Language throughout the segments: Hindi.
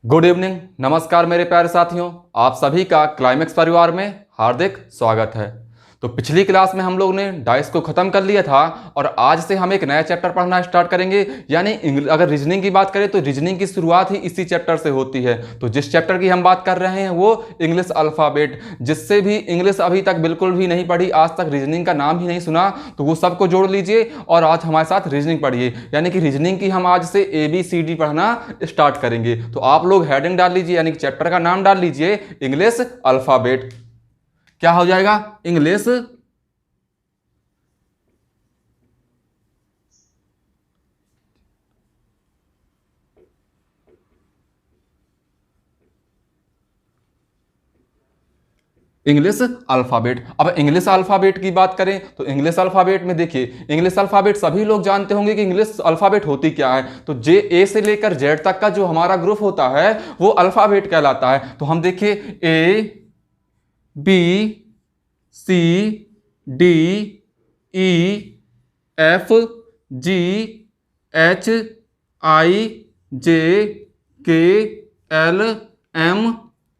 Good evening. नमस्कार मेरे प्यारे साथियों, आप सभी का क्लाइमेक्स परिवार में हार्दिक स्वागत है। तो पिछली क्लास में हम लोग ने डाइस को ख़त्म कर लिया था और आज से हम एक नया चैप्टर पढ़ना स्टार्ट करेंगे। यानी अगर रीजनिंग की बात करें तो रीजनिंग की शुरुआत ही इसी चैप्टर से होती है। तो जिस चैप्टर की हम बात कर रहे हैं वो इंग्लिश अल्फ़ाबेट। जिससे भी इंग्लिश अभी तक बिल्कुल भी नहीं पढ़ी, आज तक रीजनिंग का नाम ही नहीं सुना, तो वो सबको जोड़ लीजिए और आज हमारे साथ रीजनिंग पढ़िए। यानी कि रीजनिंग की हम आज से ABCD पढ़ना स्टार्ट करेंगे। तो आप लोग हेडिंग डाल लीजिए, यानी कि चैप्टर का नाम डाल लीजिए इंग्लिश अल्फ़ाबेट। क्या हो जाएगा? English English alphabet. अब इंग्लिश अल्फ़ाबेट की बात करें तो इंग्लिश अल्फ़ाबेट में देखिए, इंग्लिश अल्फ़ाबेट सभी लोग जानते होंगे कि इंग्लिश अल्फ़ाबेट होती क्या है। तो A से लेकर Z तक का जो हमारा ग्रुप होता है वो अल्फ़ाबेट कहलाता है। तो हम देखिए ABCDEFGHIJKLM,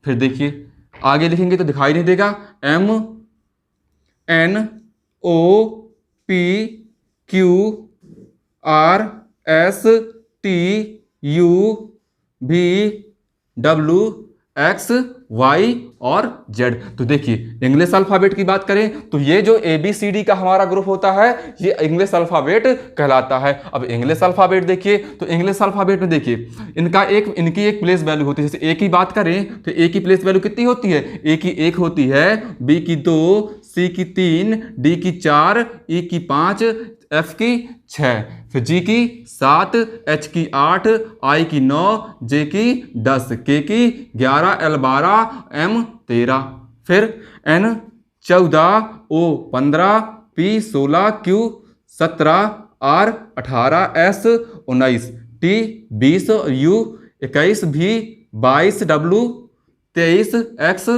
फिर देखिए आगे लिखेंगे तो दिखाई नहीं देगा, MNOPQRSTUVWXY और Z। तो देखिए इंग्लिश अल्फ़ाबेट की बात करें तो ये जो ABCD का हमारा ग्रुप होता है ये इंग्लिश अल्फ़ाबेट कहलाता है। अब इंग्लिश अल्फ़ाबेट देखिए, तो इंग्लिश अल्फ़ाबेट में देखिए इनकी एक प्लेस वैल्यू होती है। जैसे A की बात करें तो A की प्लेस वैल्यू कितनी होती है? A की 1 होती है, B की 2, C की 3, D की 4, E की 5, F की 6, फिर G की 7, H की 8, I की 9, J की 10, K की 11, L 12, M 13, फिर N 14, O 15, P 16, Q 17, R 18, S 19, T 20, U 21, V 22, W 23, X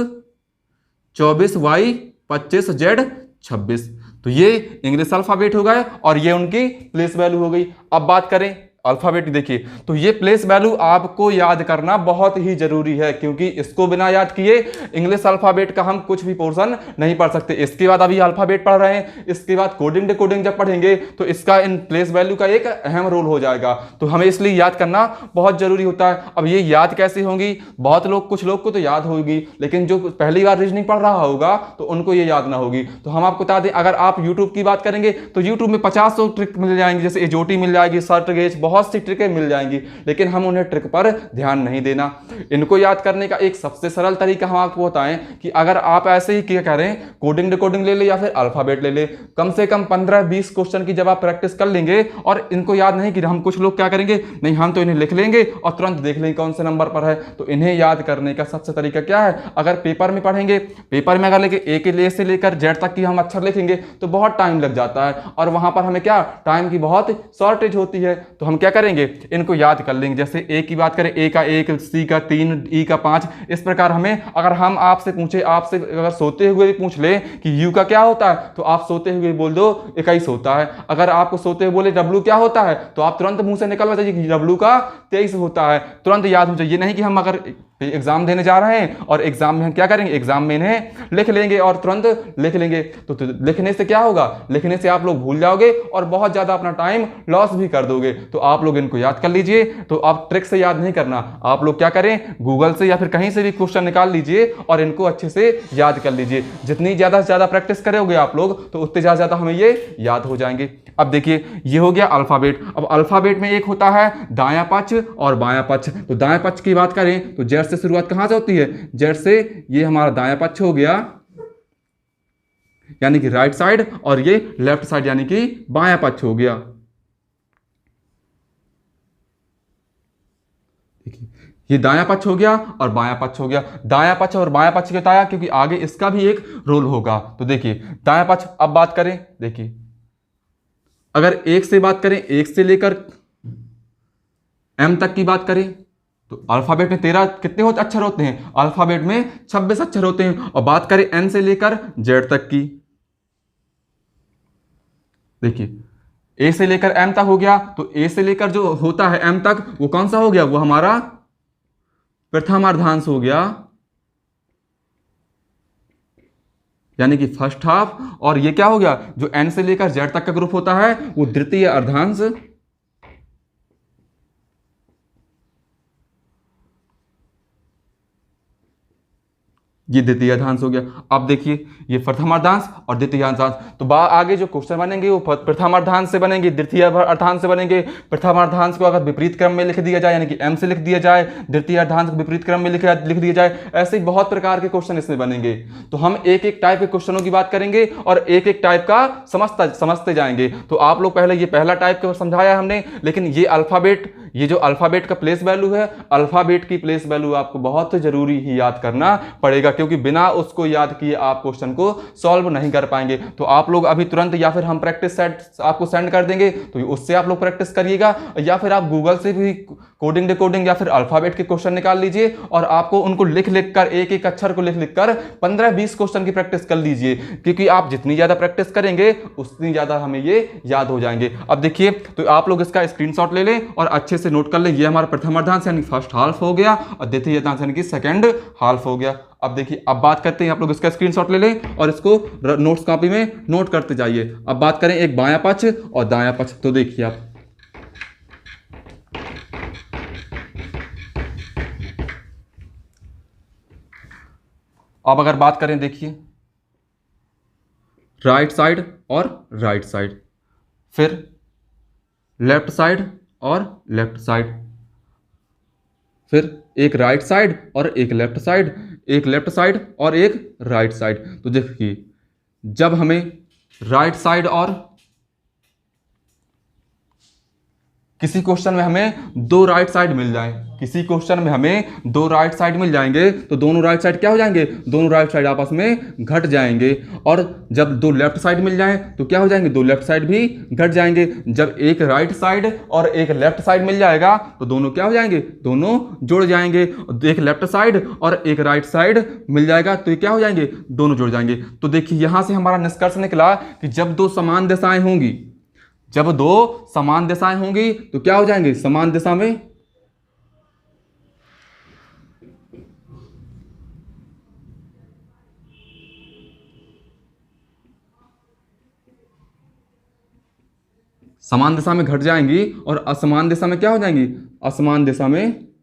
24, Y 25, Z 26। तो ये इंग्लिश अल्फ़ाबेट हो गए और ये उनकी प्लेस वैल्यू हो गई। अब बात करें अल्फ़ाबेट देखिए, तो ये प्लेस वैल्यू आपको याद करना बहुत ही जरूरी है, क्योंकि इसको बिना याद किए इंग्लिश अल्फ़ाबेट का हम कुछ भी पोर्शन नहीं पढ़ सकते। इसके बाद अभी अल्फ़ाबेट पढ़ रहे हैं, इसके बाद कोडिंग डिकोडिंग जब पढ़ेंगे तो इसका इन प्लेस वैल्यू का एक अहम रोल हो जाएगा। तो हमें इसलिए याद करना बहुत जरूरी होता है। अब ये याद कैसे होंगी? कुछ लोग को तो याद होगी, लेकिन जो पहली बार रीजनिंग पढ़ रहा होगा तो उनको ये याद ना होगी। तो हम आपको बता दें, अगर आप यूट्यूब की बात करेंगे तो यूट्यूब में 50 ट्रिक मिल जाएंगी, जैसे एजोटी मिल जाएगी, सर्ट गेज, बहुत सी ट्रिकें मिल जाएंगी, लेकिन हम उन्हें ट्रिक पर ध्यान नहीं देना। इनको याद करने का एक सबसे सरल तरीका हम आपको बताएं कि अगर आप ऐसे ही क्या करें, कोडिंग डिकोडिंग ले ले या फिर अल्फाबेट ले ले, कम से कम 15-20 क्वेश्चन की जब आप प्रैक्टिस कर लेंगे और इनको याद नहीं कि हम कुछ लोग क्या करेंगे, नहीं हम तो इन्हें लिख लेंगे और तुरंत देख लेंगे कौन से नंबर पर है। तो इन्हें याद करने का सबसे तरीका क्या है? अगर पेपर में पढ़ेंगे, पेपर में अगर लेके A से लेकर Z तक की हम अक्षर लिखेंगे तो बहुत टाइम लग जाता है और वहां पर हमें क्या टाइम की बहुत शॉर्टेज होती है। तो हम क्या करेंगे, इनको याद कर लेंगे। जैसे A की बात करें, A का 1, C का 3, E का 5, इस प्रकार हमें अगर हम आपसे पूछे, आपसे अगर सोते हुए भी पूछ ले कि U का क्या होता है तो आप सोते हुए बोल दो 21 होता है। अगर आपको सोते हुए बोले W क्या होता है तो आप तुरंत मुंह से निकलवा दीजिए कि W का 23 होता है, तुरंत याद हो जाए। नहीं कि हम अगर एग्जाम देने जा रहे हैं और एग्जाम में हम क्या करेंगे, एग्जाम में इन्हें लिख लेंगे और तुरंत लिख लेंगे तो लिखने से क्या होगा, लिखने से आप लोग भूल जाओगे और बहुत ज्यादा अपना टाइम लॉस भी कर दोगे। तो आप लोग इनको याद कर लीजिए। तो आप ट्रिक से याद नहीं करना, आप लोग क्या करें, गूगल से या फिर कहीं से भी क्वेश्चन निकाल लीजिए और इनको अच्छे से याद कर लीजिए। जितनी ज्यादा से ज्यादा प्रैक्टिस करोगे आप लोग तो उतने ज्यादा हमें ये याद हो जाएंगे। अब देखिए ये हो गया अल्फाबेट। अब अल्फाबेट में एक होता है दायां पक्ष और बायां पक्ष। तो दायां पक्ष की बात करें तो जेड से शुरुआत कहां से होती है, जेड से। ये हमारा दायां पक्ष हो गया यानी कि राइट साइड, और ये लेफ्ट साइड यानी कि बायां पक्ष हो गया। देखिए ये दायां पक्ष हो गया और बायां पक्ष हो गया। दायां पक्ष और बायां पक्ष बताया क्योंकि आगे इसका भी एक रोल होगा। तो देखिए दायां पक्ष, अब बात करें, देखिए अगर एक से बात करें, एक से लेकर M तक की बात करें तो अल्फाबेट में 13 कितने अक्षर होते हैं, अल्फाबेट में 26 अक्षर होते हैं। और बात करें N से लेकर Z तक की, देखिए A से लेकर M तक हो गया। तो A से लेकर जो होता है M तक वो कौन सा हो गया, वो हमारा प्रथम अर्धांश हो गया, यानी कि फर्स्ट हाफ, और ये क्या हो गया, जो एन से लेकर जेड तक का ग्रुप होता है वो द्वितीय अर्धांश। ये द्वितीय अर्धांश हो गया। अब देखिए ये प्रथम अर्धांश और द्वितीय अर्धांश, तो आगे जो क्वेश्चन बनेंगे वो प्रथम अर्धांश से बनेंगे, द्वितीय अर्धांश से बनेंगे। प्रथम अर्धांश को अगर विपरीत क्रम में लिख दिया जाए, यानी कि एम से लिख दिया जाए, द्वितीय अर्धांश को विपरीत क्रम में लिख दिया जाए, ऐसे ही बहुत प्रकार के क्वेश्चन इसमें बनेंगे। तो हम एक एक टाइप के क्वेश्चनों की बात करेंगे और एक एक टाइप का समझते जाएंगे। तो आप लोग पहले ये पहला टाइप का समझाया हमने, लेकिन ये अल्फाबेट, ये जो अल्फाबेट का प्लेस वैल्यू है, अल्फाबेट की प्लेस वैल्यू आपको बहुत जरूरी ही याद करना पड़ेगा, क्योंकि बिना उसको याद किए आप क्वेश्चन को सॉल्व नहीं कर पाएंगे। तो आप लोग अभी तुरंत, या फिर हम प्रैक्टिस सेट आपको सेंड कर देंगे, तो उससे आप लोग प्रैक्टिस करिएगा, या फिर आप गूगल से भी कोडिंग डिकोडिंग या फिर अल्फाबेट के क्वेश्चन निकाल लीजिए और आपको उनको लिख कर, एक एक अक्षर को लिख कर 15-20 क्वेश्चन की प्रैक्टिस कर लीजिए, क्योंकि आप जितनी ज्यादा प्रैक्टिस करेंगे उतनी ज्यादा हमें ये याद हो जाएंगे। अब देखिए, तो आप लोग इसका स्क्रीनशॉट ले लें और अच्छे से नोट कर लें। ये हमारा प्रथम अर्धांश यानी फर्स्ट हाफ हो गया और द्वितीय अर्धांश यानी कि सेकंड हाफ हो गया। अब देखिए, अब बात करते हैं, आप लोग इसका स्क्रीनशॉट ले लें और इसको नोट्स कॉपी में नोट करते जाइए। अब बात करें एक बायां पक्ष और दायां पक्ष। तो देखिए आप, अब अगर बात करें, देखिए राइट साइड और राइट साइड, फिर लेफ्ट साइड और लेफ्ट साइड, फिर एक राइट साइड और एक लेफ्ट साइड, एक लेफ्ट साइड और एक राइट साइड। तो देखिए, जब हमें राइट साइड और किसी क्वेश्चन में हमें दो राइट साइड मिल जाए, किसी क्वेश्चन में हमें दो राइट साइड मिल जाएंगे, तो दोनों राइट साइड क्या हो जाएंगे, दोनों राइट साइड आपस में घट जाएंगे। और जब दो लेफ्ट साइड मिल जाए तो क्या हो जाएंगे, दो लेफ्ट साइड भी घट जाएंगे। जब एक राइट साइड और एक लेफ्ट साइड मिल जाएगा तो दोनों क्या हो जाएंगे, दोनों जुड़ जाएंगे। एक लेफ्ट साइड और एक राइट साइड मिल जाएगा तो ये क्या हो जाएंगे, दोनों जुड़ जाएंगे। तो देखिए, यहां से हमारा निष्कर्ष निकला कि जब दो समान दिशाएं होंगी, जब दो समान दिशाएं होंगी तो क्या हो जाएंगे, समान दिशा में समान दिशा में घट जाएंगी और असमान दिशा में क्या हो जाएंगी, असमान दिशा में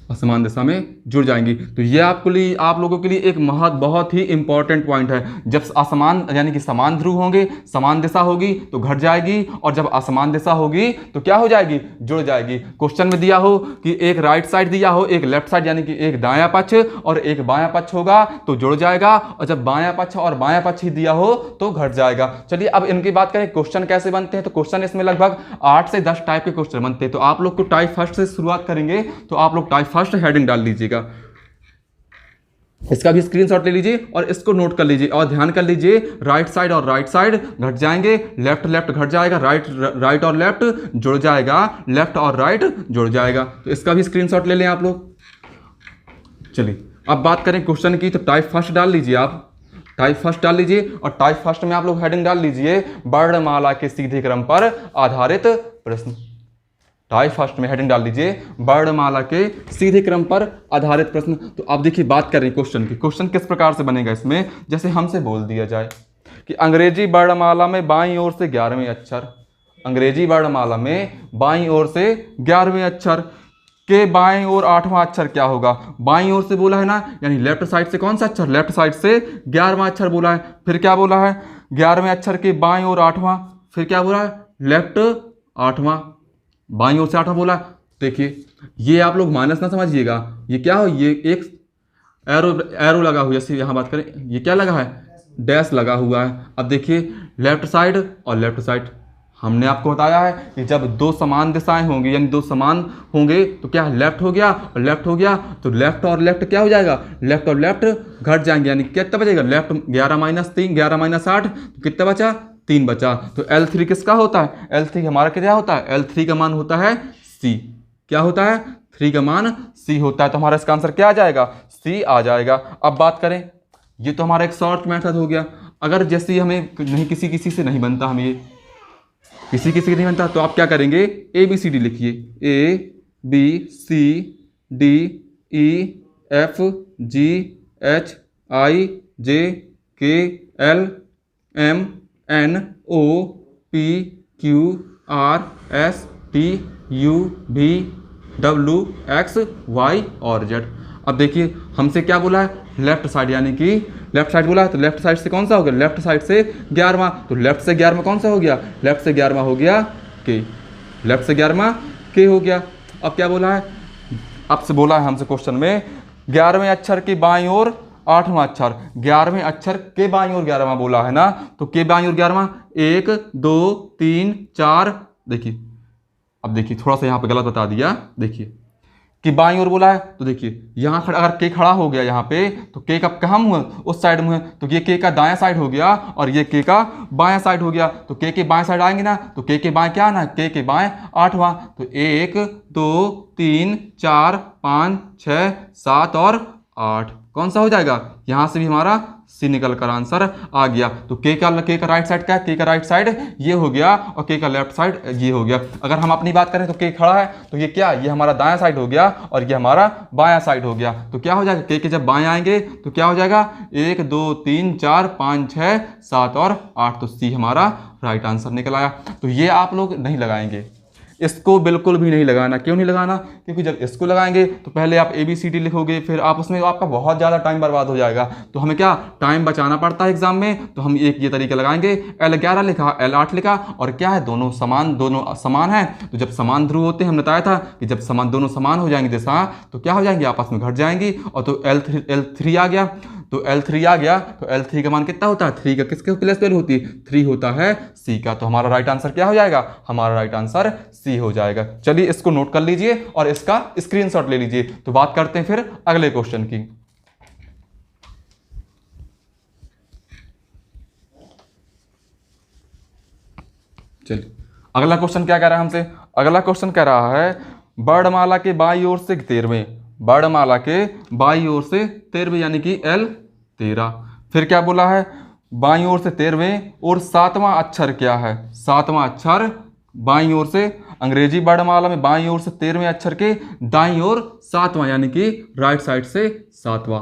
असमान दिशा में जुड़ जाएंगी। तो ये आप लोगों के लिए एक बहुत ही इंपॉर्टेंट पॉइंट है। जब असमान यानी कि समान ध्रुव होंगे, समान दिशा होगी तो घट जाएगी, और जब असमान दिशा होगी तो क्या हो जाएगी, जुड़ जाएगी। क्वेश्चन में दिया हो कि एक राइट साइड दिया हो, एक लेफ्ट साइड यानी कि एक दायां पक्ष और एक बायां पक्ष होगा तो जुड़ जाएगा, और जब बायां पक्ष और बायां पक्ष ही दिया हो तो घट जाएगा। चलिए अब इनकी बात करें, क्वेश्चन कैसे बनते हैं। तो क्वेश्चन इसमें लगभग 8 से 10 टाइप के क्वेश्चन बनते हैं। तो आप लोग को टाइप फर्स्ट से शुरुआत करेंगे, तो आप लोग टाइप फर्स्ट हेडिंग डाल लीजिएगा, इसका भी स्क्रीनशॉट ले लीजिए और इसको नोट कर लीजिए और ध्यान कर लीजिए, राइट साइड और राइट साइड घट जाएंगे, लेफ्ट लेफ्ट घट जाएगा, राइट और लेफ्ट जुड़ जाएगा, लेफ्ट और राइट जुड़ जाएगा। तो इसका भी स्क्रीनशॉट ले लें आप लोग। चलिए अब बात करें क्वेश्चन की, तो टाइप फर्स्ट डाल लीजिए, आप टाइप फर्स्ट डाल लीजिए और टाइप फर्स्ट में आप लोग हेडिंग डाल लीजिए, वर्णमाला के सीधे क्रम पर आधारित प्रश्न। टाइप फर्स्ट में हेडिंग डाल दीजिए, वर्णमाला के सीधे क्रम पर आधारित प्रश्न। तो अब देखिए, बात करें क्वेश्चन की, क्वेश्चन किस प्रकार से बनेगा इसमें, जैसे हमसे बोल दिया जाए कि अंग्रेजी वर्णमाला में बाईं ओर से 11वें अक्षर, अंग्रेजी वर्णमाला में बाईं ओर से 11वें अक्षर के बाईं ओर 8वां अक्षर क्या होगा। बाईं ओर से बोला है ना, यानी लेफ्ट साइड से कौन सा अक्षर, लेफ्ट साइड से 11वां अक्षर बोला है। फिर क्या बोला है, 11वें अक्षर के बाईं ओर 8वां, फिर क्या बोला है, लेफ्ट 8वां, बाईं ओर से 8वां बोला। देखिए, ये आप लोग माइनस ना समझिएगा, ये क्या हो, ये एक एरो लगा हुआ है, जैसे यहाँ बात करें ये क्या लगा है, डैश लगा हुआ है। अब देखिए, लेफ्ट साइड और लेफ्ट साइड, हमने आपको बताया है कि जब दो समान दिशाएं होंगी, यानी दो समान होंगे तो क्या लेफ्ट हो गया और लेफ्ट हो गया, तो लेफ्ट और लेफ्ट क्या हो जाएगा, लेफ्ट और लेफ्ट घट जाएंगे, यानी कितना बचेगा, लेफ्ट 11 माइनस 3, 11 माइनस 8, तो कितना बचा, 3 बचा। तो L3 किसका होता है, L3 हमारा क्या होता है, L3 का मान होता है C। क्या होता है, 3 का मान C होता है। तो हमारा इसका आंसर क्या आ जाएगा, C आ जाएगा। अब बात करें ये तो हमारा एक शॉर्ट मेथड हो गया। अगर जैसे हमें नहीं, किसी किसी से नहीं बनता, हमें ये किसी किसी से नहीं बनता, तो आप क्या करेंगे, ए बी सी डी लिखिए, A B C D E F G H I J K L M N O P Q R S T U V W X Y और जेड। अब देखिए हमसे क्या बोला है, लेफ्ट साइड, यानी कि लेफ्ट साइड बोला है, तो लेफ्ट साइड से कौन सा हो गया, लेफ्ट साइड से 11वां, तो लेफ्ट से 11वां कौन सा हो गया, लेफ्ट से 11वां हो गया के, लेफ्ट से 11वां के हो गया। अब क्या बोला है, आपसे बोला है हमसे क्वेश्चन में 11वें अक्षर के बाईं ओर 8वां अक्षर, 11वें अक्षर के बाईं ओर 11वां बोला है ना, तो के बाईं ओर 11वां 1 2 3 4। देखिए अब देखिए थोड़ा सा यहाँ पे गलत बता दिया, देखिए कि बाईं ओर बोला है, तो देखिए यहाँ अगर के खड़ा हो गया यहाँ पे, तो के का कहाँ मुँह है, उस साइड मुँह है, तो ये के का दायां साइड हो गया और ये के का बायां साइड हो गया। तो के बाएं साइड आएंगे ना, तो के बाएं क्या आना है, के बाएं 8वां, तो 1 2 3 4 5 6 7 और 8 कौन सा हो जाएगा, यहाँ से भी हमारा सी निकल कर आंसर आ गया। तो के का राइट साइड क्या है, के का राइट साइड ये हो गया और के का लेफ्ट साइड ये हो गया। अगर हम अपनी बात करें तो के खड़ा है, तो ये क्या, ये हमारा दायां साइड हो गया और ये हमारा बायां साइड हो गया। तो क्या हो जाएगा, के जब बाएं आएंगे तो क्या हो जाएगा, 1 2 3 4 5 6 7 और 8, तो सी हमारा राइट आंसर निकल आया। तो ये आप लोग नहीं लगाएंगे, इसको बिल्कुल भी नहीं लगाना। क्यों नहीं लगाना, क्योंकि जब इसको लगाएंगे तो पहले आप ABCD लिखोगे, फिर आप उसमें आपका बहुत ज़्यादा टाइम बर्बाद हो जाएगा। तो हमें क्या टाइम बचाना पड़ता है एग्जाम में, तो हम एक ये तरीका लगाएंगे, L11 लिखा L8 लिखा, और क्या है दोनों समान है। तो जब समान ध्रुव होते हैं, हमने बताया था कि जब दोनों समान हो जाएंगे दिशा, तो क्या हो जाएंगे, आपस में घट जाएंगी। और तो L3 आ गया, तो L3 आ गया, तो L3 का मान कितना होता है, 3 का किसके प्लेस वैल्यू होती है, 3 होता है C का। तो हमारा राइट आंसर क्या हो जाएगा, हमारा राइट आंसर C हो जाएगा। चलिए इसको नोट कर लीजिए और इसका स्क्रीनशॉट ले लीजिए। तो बात करते हैं फिर अगले क्वेश्चन की। चलिए अगला क्वेश्चन क्या कह रहा है हमसे, अगला क्वेश्चन कह रहा है वर्णमाला के बाईं ओर से 13वें, वर्णमाला के बाईं ओर से 13वें यानी कि L13। फिर क्या बोला है, बाईं ओर से 13वें और 7वां अक्षर क्या है, 7वां अक्षर बाईं ओर से, अंग्रेजी वर्णमाला में बाईं ओर से 13वें अक्षर के दाईं ओर 7वां यानी कि राइट साइड से 7वां।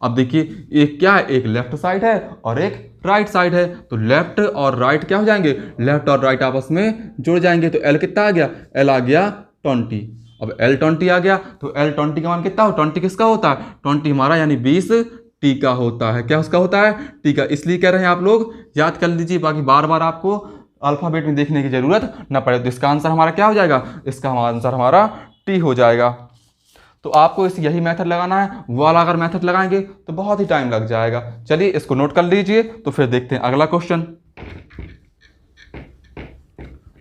अब देखिए एक क्या है, एक लेफ्ट साइड है और एक राइट साइड है। तो लेफ्ट और राइट क्या हो जाएंगे, लेफ्ट और राइट आपस में जुड़ जाएंगे। तो L कितना आ गया, L आ गया 20। अब L20 आ गया, तो L20 का मान कितना हो, 20 किसका होता है, 20 हमारा यानी 20 टी का होता है। क्या उसका होता है, टी का। इसलिए कह रहे हैं आप लोग याद कर लीजिए, बाकी बार बार आपको अल्फाबेट में देखने की जरूरत ना पड़े। तो इसका आंसर हमारा क्या हो जाएगा, इसका आंसर हमारा टी हो जाएगा। तो आपको इस यही मेथड लगाना है, वो वाला अगर मेथड लगाएंगे तो बहुत ही टाइम लग जाएगा। चलिए इसको नोट कर लीजिए, तो फिर देखते हैं अगला क्वेश्चन।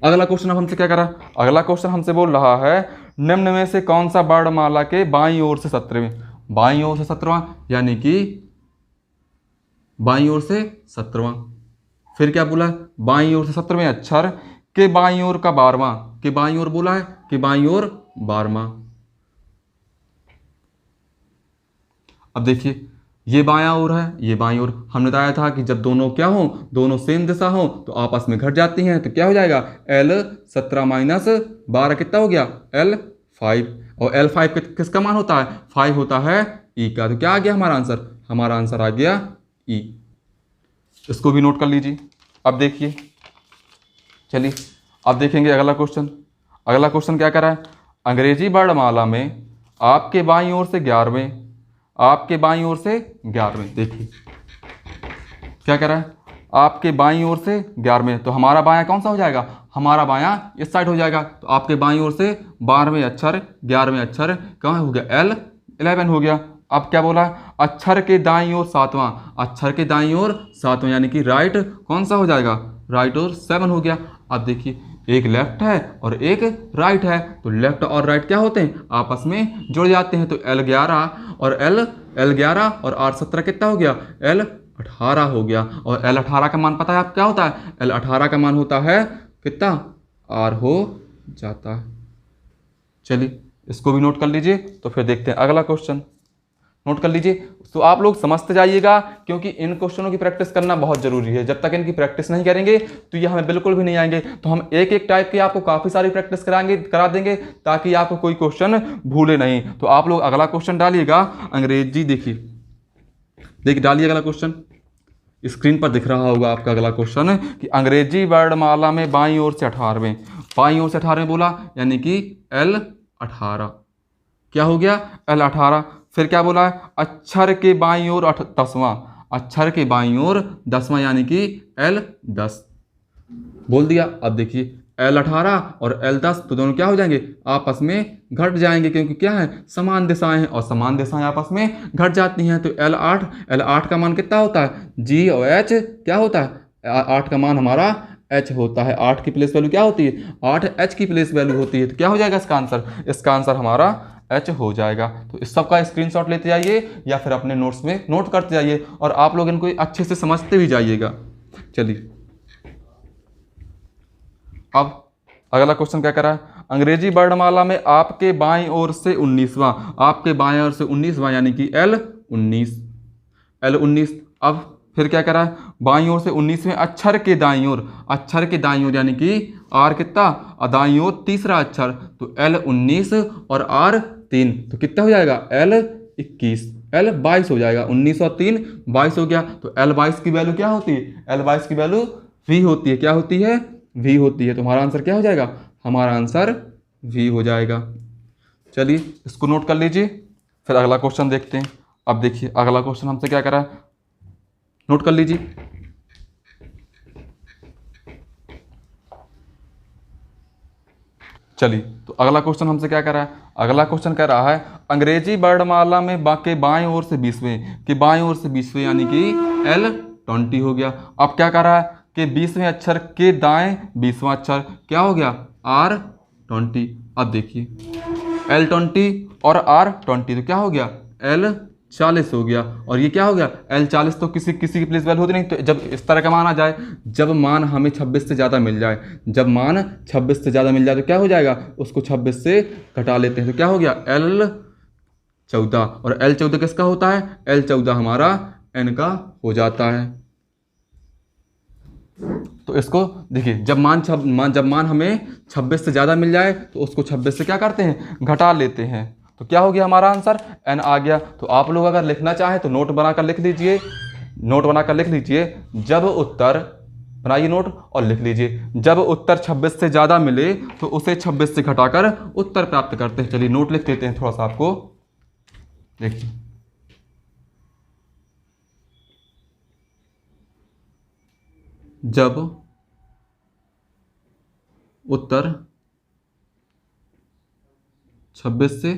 अगला क्वेश्चन अब हमसे क्या कर रहा है, अगला क्वेश्चन हमसे बोल रहा है निम्न में से कौन सा वर्णमाला के बाईं ओर से 17वें, बाईं ओर से 17वां यानी कि बाईं ओर से 17वां। फिर क्या बोला है, बाईं ओर से 17वें अक्षर के बाईं ओर का 12वां, के बाईं ओर बोला है, कि बाईं ओर 12वां। अब देखिए ये बायां ओर है, ये बाईं ओर। हमने बताया था कि जब दोनों क्या हो, दोनों सेम दिशा हो तो आपस में घट जाती हैं। तो क्या हो जाएगा, L17 माइनस 12 कितना हो गया, L5। और L5 किसका मान होता है, 5 होता है E का। तो क्या आ गया हमारा आंसर, हमारा आंसर आ गया E। इसको भी नोट कर लीजिए। अब देखिए, चलिए अब देखेंगे अगला क्वेश्चन। अगला क्वेश्चन क्या कर रहा है, अंग्रेजी वर्णमाला में आपके बाईं ओर से 11वें, आपके बाईं ओर से 11वें। देखिए क्या कह रहा है, आपके बाईं ओर से 11वें। तो हमारा बायां कौन सा हो जाएगा, हमारा बायां इस साइड हो जाएगा। तो आपके बाईं ओर से 12वें अक्षर, 11वें अक्षर कहाँ हो गया, L11 हो गया। अब क्या बोला है, अक्षर के दाईं ओर 7वां, अक्षर के दाईं ओर 7वां यानी कि राइट कौन सा हो जाएगा, राइट और 7 हो गया। अब देखिए एक लेफ्ट है और एक राइट है, तो लेफ्ट और राइट क्या होते हैं, आपस में जुड़ जाते हैं। तो L11 और L11 और R17 कितना हो गया, L18 हो गया। और L18 का मान पता है आप क्या होता है, L18 का मान होता है कितना, R हो जाता है। चलिए इसको भी नोट कर लीजिए, तो फिर देखते हैं अगला क्वेश्चन। नोट कर लीजिए। तो आप लोग समझते जाइएगा, क्योंकि इन क्वेश्चनों की प्रैक्टिस करना बहुत जरूरी है। जब तक इनकी प्रैक्टिस नहीं करेंगे तो ये हमें बिल्कुल भी नहीं आएंगे। तो हम एक एक टाइप की आपको काफ़ी सारी प्रैक्टिस करा देंगे, ताकि आपको कोई क्वेश्चन भूले नहीं। तो आप लोग अगला क्वेश्चन डालिएगा। अंग्रेजी देखिए डालिए अगला क्वेश्चन। स्क्रीन पर दिख रहा होगा आपका अगला क्वेश्चन कि अंग्रेजी वर्णमाला में बाईं ओर से 18वें, बाईं ओर से 18वें बोला यानी कि L18। क्या हो गया? L18। फिर क्या बोला है? अक्षर के बाईं ओर 10वां, अक्षर के बाईं ओर 10वां यानी कि L10 बोल दिया। अब देखिए L18 और L10 तो दोनों क्या हो जाएंगे? आपस में घट जाएंगे, क्योंकि क्या है? समान दिशाएं हैं और समान दिशाएं आपस में घट जाती हैं। तो L8 का मान कितना होता है? G और H क्या होता है? 8 का मान हमारा H होता है। 8 की प्लेस वैल्यू क्या होती है? 8 H की प्लेस वैल्यू होती है। तो क्या हो जाएगा इसका आंसर? इसका आंसर हमारा H हो जाएगा। तो इस सब का स्क्रीनशॉट लेते जाइए या फिर अपने नोट्स में नोट करते जाइए, और आप लोग इनको अच्छे से समझते भी जाइएगा। चलिए अब अगला क्वेश्चन क्या करा है? अंग्रेजी वर्णमाला में आपके बाईं ओर से 19वां, आपके बाएं ओर से 19वां यानी कि L19। अब फिर क्या करा है? बाईं ओर से 19वें अक्षर के दाईं ओर, अक्षर के दाईं ओर यानी कि R कितना? दाईं ओर तीसरा अक्षर, तो L19 और R3 तो कितना हो जाएगा? L21, L22 हो जाएगा। 19 और 3 22 हो गया। तो L22 की वैल्यू क्या होती है? L22 की वैल्यू V होती है। क्या होती है? V होती है। तो हमारा आंसर क्या हो जाएगा? हमारा आंसर V हो जाएगा। चलिए इसको नोट कर लीजिए, फिर अगला क्वेश्चन देखते हैं। अब देखिए अगला क्वेश्चन हमसे क्या करा है, नोट कर लीजिए। चलिए तो अगला क्वेश्चन हमसे क्या कर रहा है? अगला क्वेश्चन कह रहा है अंग्रेजी वर्णमाला में के बाएं ओर से 20वें, के बाएं ओर से 20वें यानी कि L20 हो गया। अब क्या कर रहा है कि 20वें अक्षर के दाएं 20वां अक्षर क्या हो गया? R20। अब देखिए L20 और R20 तो क्या हो गया? L40 हो गया। और ये क्या हो गया? L40 तो किसी की प्लेस वैल्यू होती नहीं। तो जब इस तरह का मान आ जाए, जब मान हमें 26 से ज़्यादा मिल जाए, जब मान 26 से ज़्यादा मिल जाए तो क्या हो जाएगा? उसको 26 से घटा लेते हैं। तो क्या हो गया? L14। और L14 किसका होता है? L14 हमारा N का हो जाता है। तो इसको देखिए, जब मान हमें 26 से ज़्यादा मिल जाए तो उसको 26 से क्या करते हैं? घटा लेते हैं। तो क्या हो गया हमारा आंसर? N आ गया। तो आप लोग अगर लिखना चाहें तो नोट बनाकर लिख लीजिए, नोट बनाकर लिख लीजिए। जब उत्तर बनाइए नोट और लिख लीजिए, जब उत्तर 26 से ज़्यादा मिले तो उसे 26 से घटाकर उत्तर प्राप्त करते हैं। चलिए नोट लिख देते हैं थोड़ा सा आपको, देखिए। जब उत्तर 26 से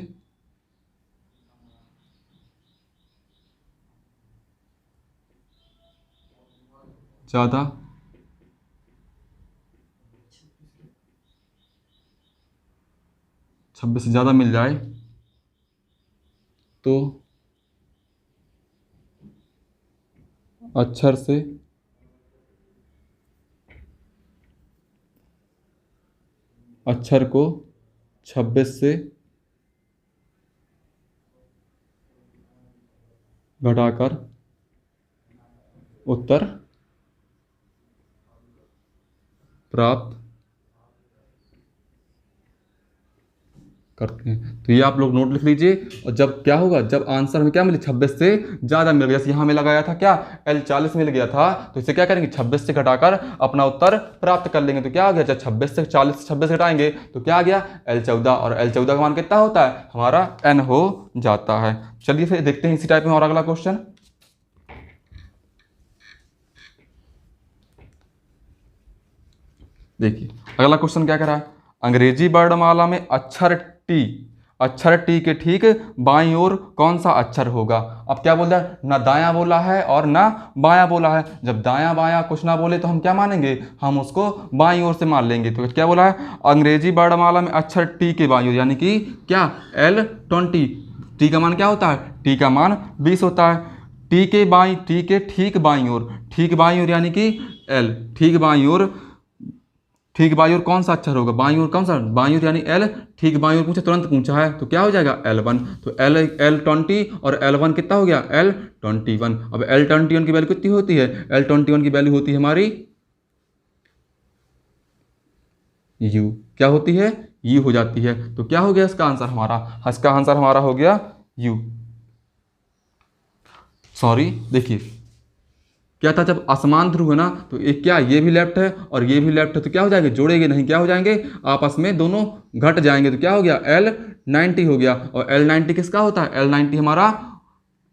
ज़्यादा मिल जाए तो अक्षर से अक्षर को 26 से घटाकर उत्तर प्राप्त करते हैं। तो ये आप लोग नोट लिख लीजिए। और जब क्या होगा? जब आंसर में क्या मिले? 26 से ज़्यादा मिल गया। जैसे यहाँ में लगाया था क्या? L40 मिल गया था, तो इसे क्या करेंगे? 26 से घटाकर अपना उत्तर प्राप्त कर लेंगे। तो क्या आ गया? जब 26 से 26 घटाएंगे तो क्या आ गया? L14। और L14 का मान कितना होता है? हमारा N हो जाता है। चलिए फिर देखते हैं इसी टाइप में और अगला क्वेश्चन। देखिए अगला क्वेश्चन क्या करा है? अंग्रेजी वर्णमाला में अक्षर टी के ठीक बाईं ओर कौन सा अक्षर होगा? अब क्या बोल रहा है? ना दायां बोला है और ना बायां बोला है। जब दायां बायां कुछ ना बोले तो हम क्या मानेंगे? हम उसको बाईं ओर से मान लेंगे। तो क्या बोला है? अंग्रेजी वर्णमाला में अक्षर टी के बाईं ओर यानी कि क्या? L20। टी का मान क्या होता है? टी का मान 20 होता है। टी के ठीक बाईं ओर, ठीक बाईं ओर यानी कि L, ठीक बाईं ओर ठीक बाई ओर कौन सा अक्षर होगा, बाई ओर कौन सा, बाई ओर यानी एल, ठीक बाई ओर पूछा, तुरंत पूछा है तो क्या हो जाएगा L1। तो L20 और L1 कितना हो गया L21। अब L21 की वैल्यू कितनी होती है, L21 की वैल्यू होती है हमारी U, क्या होती है U हो जाती है। तो क्या हो गया इसका आंसर हमारा, इसका आंसर हमारा हो गया U। सॉरी देखिए क्या था, जब असमान ध्रुव है ना तो एक क्या ये भी लेफ्ट है और ये भी लेफ्ट है, तो क्या हो जाएंगे, जोड़ेंगे नहीं, क्या हो जाएंगे आपस में दोनों घट जाएंगे। तो क्या हो गया L90 हो गया। और L90 किसका होता है, L90 हमारा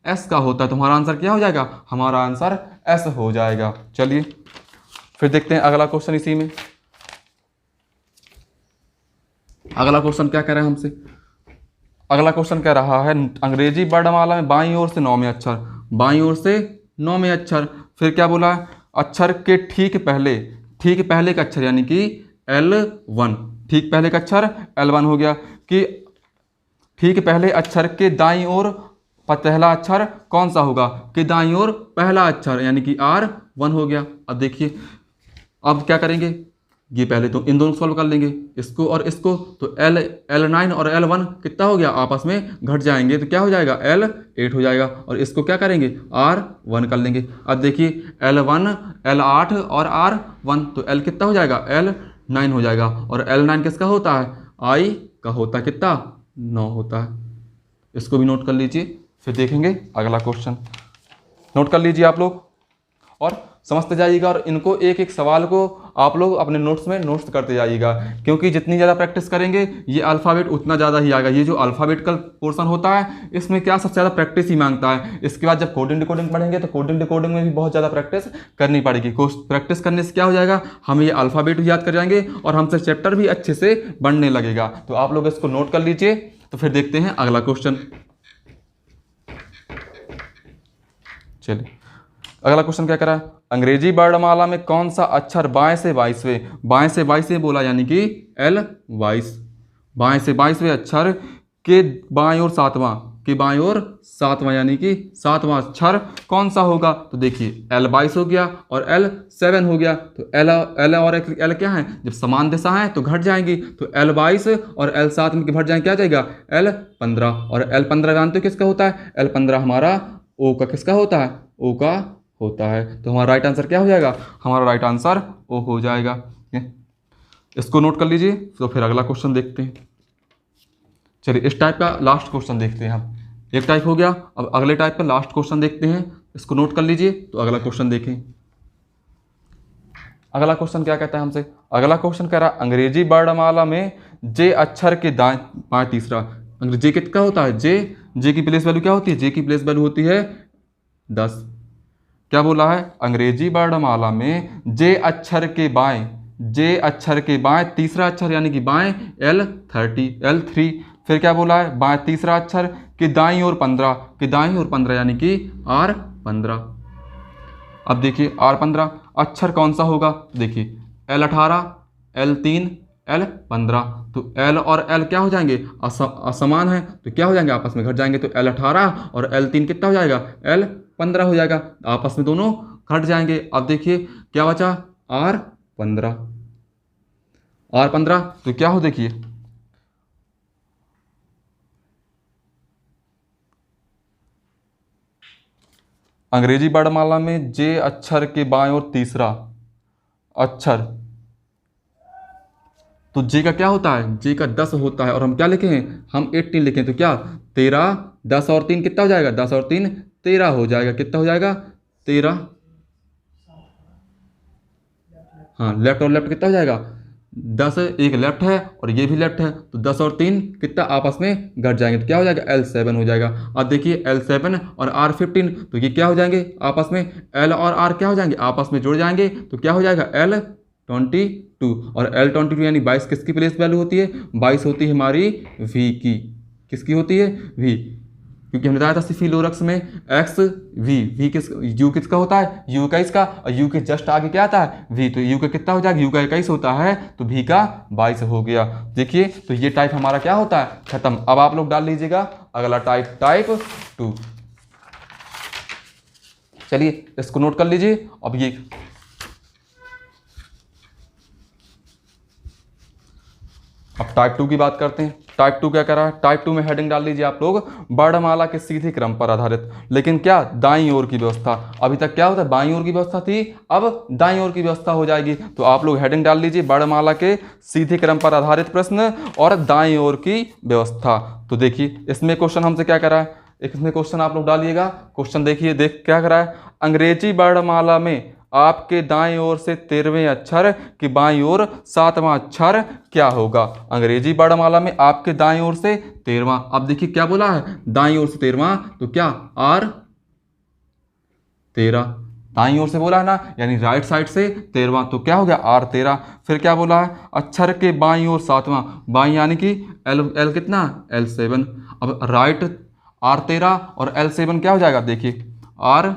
S का होता है। तो हमारा आंसर क्या हो जाएगा, हमारा आंसर S हो जाएगा। चलिए फिर देखते हैं अगला क्वेश्चन इसी में। अगला क्वेश्चन क्या कह रहा है हमसे, अगला क्वेश्चन कह रहा है अंग्रेजी वर्णमाला में बाईं ओर से 9वें अक्षर, बाईं ओर से 9वें अक्षर, फिर क्या बोला है, अक्षर के ठीक पहले का अक्षर यानी कि L1, ठीक पहले का अक्षर L1 हो गया कि ठीक पहले अक्षर के दाईं ओर पहला अक्षर कौन सा होगा, कि दाईं ओर पहला अक्षर यानी कि R1 हो गया। अब देखिए अब क्या करेंगे, ये पहले तो इन दोनों सॉल्व कर लेंगे, इसको और इसको, तो L9 और L1 कितना हो गया, आपस में घट जाएंगे, तो क्या हो जाएगा L8 हो जाएगा। और इसको क्या करेंगे R1 कर लेंगे। अब देखिए L1 L8 और R1, तो L कितना हो जाएगा L9 हो जाएगा। और L9 किसका होता है, I का होता है, कितना 9 होता है। इसको भी नोट कर लीजिए, फिर देखेंगे अगला क्वेश्चन। नोट कर लीजिए आप लोग और समझते जाइएगा, और इनको एक एक सवाल को आप लोग अपने नोट्स में नोट्स करते जाइएगा, क्योंकि जितनी ज़्यादा प्रैक्टिस करेंगे ये अल्फ़ाबेट उतना ज़्यादा ही आएगा। ये जो अल्फ़ाबेटिकल पोर्शन होता है इसमें क्या सबसे ज़्यादा प्रैक्टिस ही मांगता है। इसके बाद जब कोडिंग डिकोडिंग पढ़ेंगे तो कोडिंग डिकोडिंग में भी बहुत ज़्यादा प्रैक्टिस करनी पड़ेगी। प्रैक्टिस करने से क्या हो जाएगा, हम ये अल्फ़ाबेट भी याद कर जाएंगे और हमसे चैप्टर भी अच्छे से बढ़ने लगेगा। तो आप लोग इसको नोट कर लीजिए। तो फिर देखते हैं अगला क्वेश्चन। चलिए अगला क्वेश्चन क्या करा है, अंग्रेजी वर्णमाला में कौन सा अक्षर बाएं से 22वें बोला यानी कि L22, बाएं से 22वें अक्षर के बाएं और सातवां यानी कि सातवां अक्षर कौन सा होगा। तो देखिए L22 हो गया और L7 हो गया। तो L और L क्या है, जब समान दिशा है तो घट जाएंगी, तो L22 और L7 में घट जाएंगे, क्या जाएगा L15। और L15 जानते हो किसका होता है, L15 हमारा O का किसका होता है, O का होता है। तो हमारा राइट आंसर क्या हो जाएगा, हमारा राइट आंसर O हो जाएगा। इसको नोट कर लीजिए। तो फिर अगला क्वेश्चन देखते हैं। चलिए इस टाइप का लास्ट क्वेश्चन देखते हैं हम, एक टाइप हो गया, अब अगले टाइप का लास्ट क्वेश्चन देखते हैं। इसको नोट कर लीजिए। तो अगला क्वेश्चन देखें, अगला क्वेश्चन क्या कहता है हमसे, अगला क्वेश्चन कह रहा है अंग्रेजी वर्णमाला में J अक्षर के बाएं तीसरा, J कितना होता है, J की प्लेस वैल्यू क्या होती है, J की प्लेस वैल्यू होती है 10। क्या बोला है, अंग्रेजी वर्णमाला में J अक्षर के बाएं तीसरा अक्षर यानी कि बाएं L3, फिर क्या बोला है, बाएं तीसरा अक्षर के दाईं ओर 15 यानी कि R15। अब देखिए R15 अक्षर कौन सा होगा, देखिए L18 L3 L15, तो L और L क्या हो जाएंगे, असमान है, तो क्या हो जाएंगे, आपस में घट जाएंगे। तो L18 और L3 कितना हो जाएगा, L15 हो जाएगा, आपस में दोनों घट जाएंगे। अब देखिए क्या बचा, R15, तो क्या हो, देखिए अंग्रेजी वर्णमाला में J अक्षर के बाएं ओर तीसरा अक्षर, तो J का क्या होता है, J का 10 होता है, और हम क्या लिखे हैं, हम 18 लिखें, तो क्या 13, 10 और 3 कितना हो जाएगा, 10 और 3 13 हो जाएगा, कितना हो जाएगा 13। हाँ लेफ्ट और लेफ्ट कितना हो जाएगा, 10 एक लेफ्ट है और ये भी लेफ्ट है, तो 10 और 3 कितना आपस में घट जाएंगे, तो क्या हो जाएगा L7 हो जाएगा। अब देखिए L7 और R15, तो ये क्या हो जाएंगे आपस में, L और R क्या हो जाएंगे, आपस में जुड़ जाएंगे, तो क्या हो जाएगा L22। और L22 यानी 22 किसकी प्लेस वैल्यू होती है, 22 होती है हमारी V की, किसकी होती है V, क्योंकि हमने बताया था सिफिलोरक्स में एक्स वी किस, यू किसका होता है, यू 21 का, और यू के जस्ट आगे क्या आता है वी, तो यू का कितना हो जाएगा, यू का 21 होता है, तो वी का 22 हो गया। देखिए तो ये टाइप हमारा क्या होता है, खत्म। अब आप लोग डाल लीजिएगा अगला टाइप 2। चलिए इसको नोट कर लीजिए। अब ये टाइप 2 की बात करते हैं। टाइप 2 क्या करा है? टाइप 2 में हेडिंग डाल लीजिए आप लोग, वर्णमाला के सीधे क्रम पर आधारित, लेकिन क्या दाईं ओर की व्यवस्था। अभी तक क्या होता है, बाईं ओर की व्यवस्था थी, अब दाईं ओर की व्यवस्था हो जाएगी। तो आप लोग हेडिंग डाल लीजिए, वर्णमाला के सीधे क्रम पर आधारित प्रश्न और दाईं ओर की व्यवस्था। तो देखिए इसमें क्वेश्चन हमसे क्या करा है, इसमें क्वेश्चन आप लोग डालिएगा। क्वेश्चन देखिए, देख क्या करा है, अंग्रेजी वर्णमाला में आपके दाएं ओर से 13वें अक्षर की बाईं ओर 7वां अक्षर क्या होगा। अंग्रेजी वर्णमाला में आपके दाएं ओर से 13वां, अब देखिए क्या बोला है, दाईं ओर से 13वां, तो क्या आर 13, दाईं ओर से बोला है ना, यानी राइट साइड से 13वां, तो क्या हो गया आर 13। फिर क्या बोला है, अक्षर के बाईं ओर 7वां, बाईं यानी कि एल, एल कितना, L7। अब राइट आर 13 और L7 क्या हो जाएगा, देखिए आर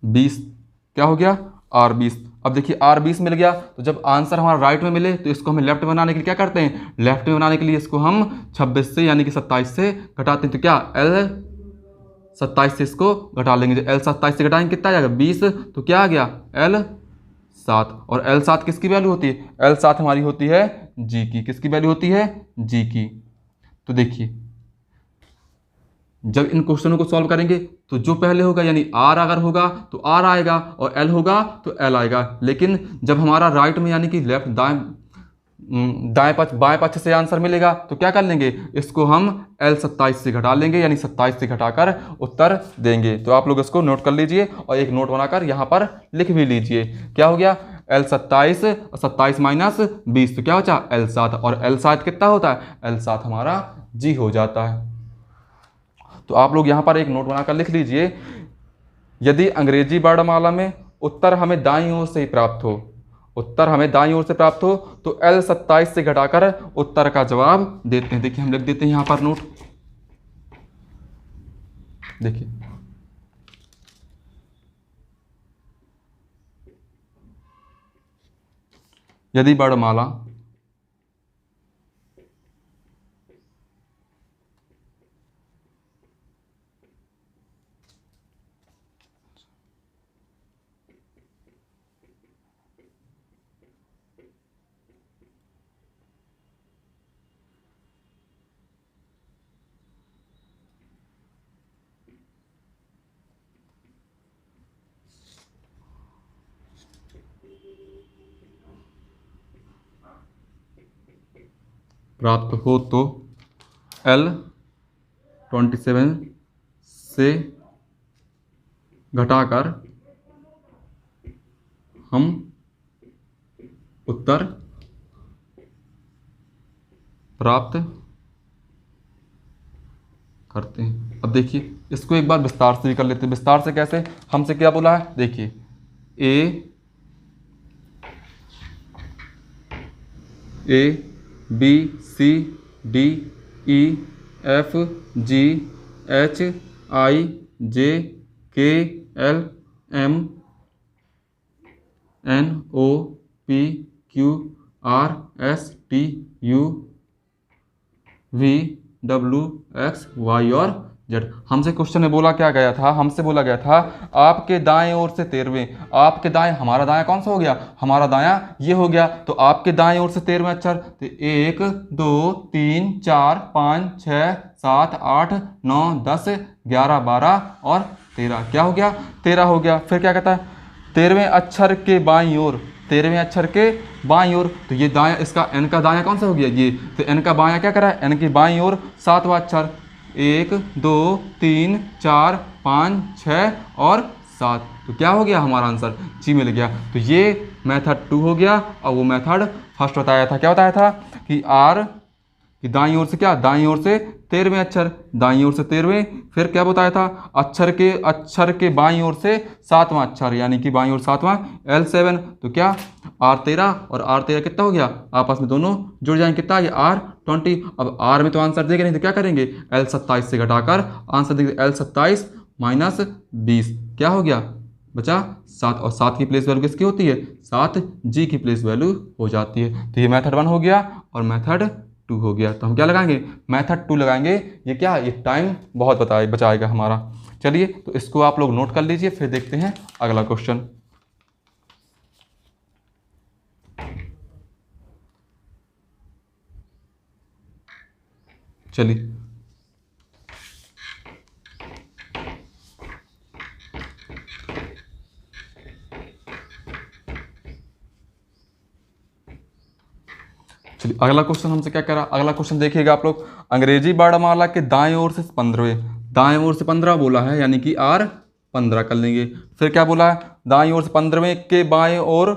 20, क्या हो गया आर 20। अब देखिए आर 20 मिल गया, तो जब आंसर हमारा राइट में मिले तो इसको हमें लेफ्ट में बनाने के लिए क्या करते हैं, लेफ्ट में बनाने के लिए इसको हम 26 से यानी कि 27 से घटाते हैं। तो क्या L 27 से इसको घटा लेंगे, जो L 27 से घटाएंगे कितना आ जाएगा 20, तो क्या आ गया L 7। और L 7 किसकी वैल्यू होती है, L 7 हमारी होती है G की, किसकी वैल्यू होती है, G की। तो देखिए जब इन क्वेश्चनों को सॉल्व करेंगे तो जो पहले होगा यानी आर अगर होगा तो आर आएगा और एल होगा तो एल आएगा, लेकिन जब हमारा राइट में यानी कि लेफ्ट दाएं पक्ष बाएं पक्ष से आंसर मिलेगा तो क्या कर लेंगे, इसको हम L 27 से घटा लेंगे, यानी 27 से घटाकर उत्तर देंगे। तो आप लोग इसको नोट कर लीजिए और एक नोट बनाकर यहाँ पर लिख भी लीजिए। क्या हो गया, L 27 और 27 माइनस 20, तो क्या बचा L 7, और L 7 कितना होता है, L 7 हमारा G हो जाता है। तो आप लोग यहाँ पर एक नोट बनाकर लिख लीजिए, यदि अंग्रेजी वर्णमाला में उत्तर हमें दाईं ओर से ही प्राप्त हो, उत्तर हमें दाईं ओर से प्राप्त हो तो L 27 से घटाकर उत्तर का जवाब देते हैं। देखिए हम लिख देते हैं यहाँ पर नोट, देखिए यदि वर्णमाला प्राप्त हो तो L 27 से घटाकर हम उत्तर प्राप्त करते हैं। अब देखिए इसको एक बार विस्तार से भी कर लेते हैं। विस्तार से कैसे, हमसे क्या बोला है, देखिए A B C D E F G H I J K L M N O P Q R S T U V W X Y और Z। हमसे क्वेश्चन में बोला क्या गया था, हमसे बोला गया था आपके दाएं ओर से 13वें, आपके दाएं, हमारा दायां कौन सा हो गया, हमारा दायां ये हो गया, तो आपके दाएं ओर से 13वें अक्षर, तो 1 2 3 4 5 6 7 8 9 10 11 12 और 13, क्या हो गया 13 हो गया। फिर क्या कहता है 13वें अक्षर के बाईं ओर, 13वें अक्षर के बाईं ओर, तो ये दायां, इसका n का दायां कौन सा हो गया ये, तो n का बायां क्या करा है, n की बाईं ओर 7वां अक्षर, 1 2 3 4 5 6 और 7, तो क्या हो गया हमारा आंसर जी मिल गया। तो ये मेथड 2 हो गया। और वो मेथड फर्स्ट बताया था, क्या बताया था कि आर कि दाईं ओर से क्या, दाईं ओर से 13वें अक्षर, दाईं ओर से 13वें, फिर क्या बताया था अक्षर के बाईं ओर से 7वां अक्षर, यानी कि बाईं ओर 7वां L7, तो क्या R13 और R13 कितना हो गया, आपस में दोनों जुड़ जाएंगे, कितना ये R20। अब R में तो आंसर देंगे नहीं तो क्या करेंगे, L27 से घटाकर आंसर देंगे, L27 माइनस 20, क्या हो गया बचा 7, और 7 की प्लेस वैल्यू किसकी होती है, 7 G की प्लेस वैल्यू हो जाती है। तो ये मेथड 1 हो गया और मेथड 2 हो गया। तो हम क्या लगाएंगे, मेथड 2 लगाएंगे। ये क्या, ये टाइम बहुत बचाएगा हमारा। चलिए तो इसको आप लोग नोट कर लीजिए, फिर देखते हैं अगला क्वेश्चन। चलिए चलिए अगला क्वेश्चन हमसे क्या करा, अगला क्वेश्चन देखिएगा आप लोग। अंग्रेजी वर्णमाला के दाएं ओर से 15वें, दाएं ओर से 15 बोला है यानी कि आर 15 कर लेंगे। फिर क्या बोला है, दाएं ओर से 15वें के बाएं ओर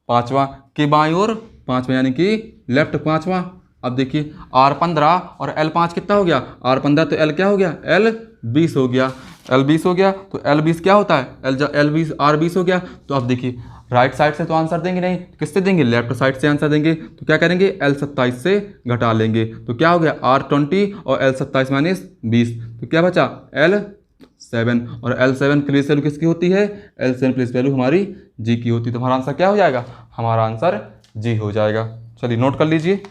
5वां, के बाएं ओर 5वां यानी कि लेफ्ट 5वां। अब देखिए R15 और L5 कितना हो गया, R15 तो L क्या हो गया, L20 हो गया, L20 हो गया। तो L20 क्या होता है, L20 R20 हो गया। तो अब देखिए राइट साइड से तो आंसर देंगे नहीं, किससे देंगे, लेफ्ट साइड से आंसर देंगे। तो क्या करेंगे, L27 से घटा लेंगे। तो क्या हो गया R20 और L27 माइनस 20, तो क्या बचा L7। और L7 प्लेस वैल्यू किसकी होती है, L7 प्लेस वैल्यू हमारी जी की होती है। तो हमारा आंसर क्या हो जाएगा, हमारा आंसर जी हो जाएगा। चलिए नोट कर लीजिए।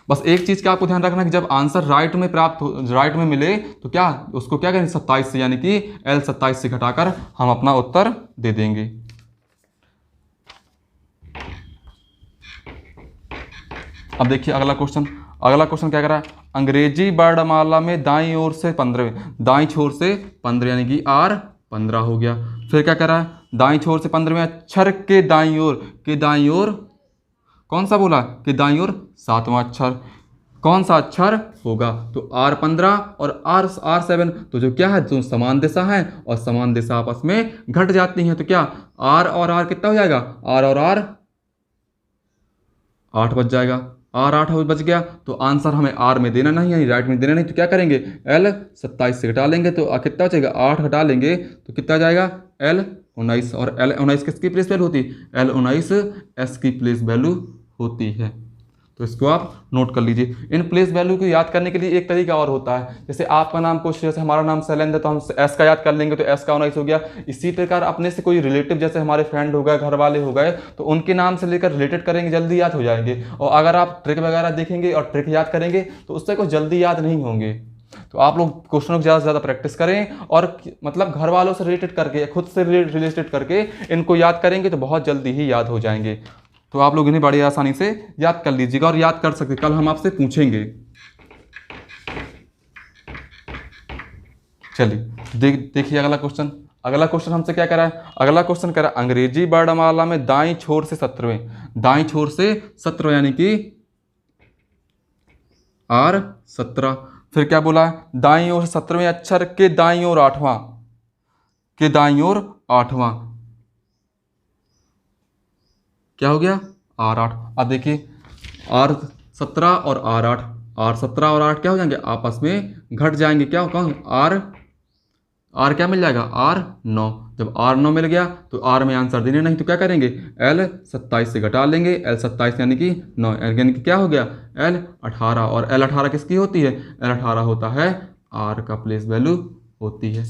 बस एक चीज़ का आपको ध्यान रखना कि जब आंसर राइट में प्राप्त हो, राइट में मिले तो क्या उसको क्या करेंगे 27 से, यानी कि L27 से घटाकर हम अपना उत्तर दे देंगे। अब देखिए अगला क्वेश्चन, अगला क्वेश्चन क्या कर रहा है, अंग्रेजी वर्णमाला में दाईं ओर से 15वें, दाईं छोर से 15 यानी कि R15 हो गया। फिर क्या कर रहा है, दाईं छोर से 15वें अक्षर के दाईं ओर, के दाईं ओर कौन सा बोला, कि दाईं ओर 7वां अक्षर, कौन सा अक्षर होगा। तो R15 और R7 तो जो क्या है, जो समान दिशा है और समान दिशा आपस में घट जाती हैं। तो क्या R और R कितना हो जाएगा, R और R 8 बच जाएगा, R 8 बच गया। तो आंसर हमें R में देना नहीं है, राइट में देना नहीं। तो क्या करेंगे, L27 से घटा लेंगे। तो कितना बचेगा, 8 घटा लेंगे तो कितना जाएगा L19। और L19 किसकी प्लेस वैल्यू होती है, L19 S की प्लेस वैल्यू होती है। तो इसको आप नोट कर लीजिए। इन प्लेस वैल्यू को याद करने के लिए एक तरीका और होता है, जैसे आपका नाम कुछ, जैसे हमारा नाम शैलेंद्र तो हम एस का याद कर लेंगे, तो एस का 19 हो गया। इसी प्रकार अपने से कोई रिलेटिव, जैसे हमारे फ्रेंड हो गए, घर वाले हो गए, तो उनके नाम से लेकर रिलेटेड करेंगे, जल्दी याद हो जाएंगे। और अगर आप ट्रिक वगैरह देखेंगे और ट्रिक याद करेंगे तो उससे कुछ जल्दी याद नहीं होंगे। तो आप लोग क्वेश्चनों की ज़्यादा से ज़्यादा प्रैक्टिस करें और मतलब घर वालों से रिलेटेड करके, खुद से रिलेटेड करके इनको याद करेंगे तो बहुत जल्दी ही याद हो जाएंगे। तो आप लोग इन्हें बड़ी आसानी से याद कर लीजिएगा और याद कर सकते, कल हम आपसे पूछेंगे। चलिए देखिए अगला क्वेश्चन, अगला क्वेश्चन हमसे क्या करा है, अगला क्वेश्चन करा अंग्रेजी वर्णमाला में दाईं छोर से 17वें, दाईं छोर से 17 यानी कि R17। फिर क्या बोला है, दाईं ओर 17वें अक्षर के दाईं ओर 8वां, के दाईं ओर 8वां क्या हो गया R8। अब देखिए R17 और R8, R17 और R8 क्या हो जाएंगे, आपस में घट जाएंगे। क्या होगा, R क्या मिल जाएगा, R9। जब R9 मिल गया तो R में आंसर देने नहीं, तो क्या करेंगे L27 से घटा लेंगे। L27 यानी कि 9, यानी कि क्या हो गया L18। और L18 किसकी होती है, L18 होता है R का प्लेस वैल्यू होती है।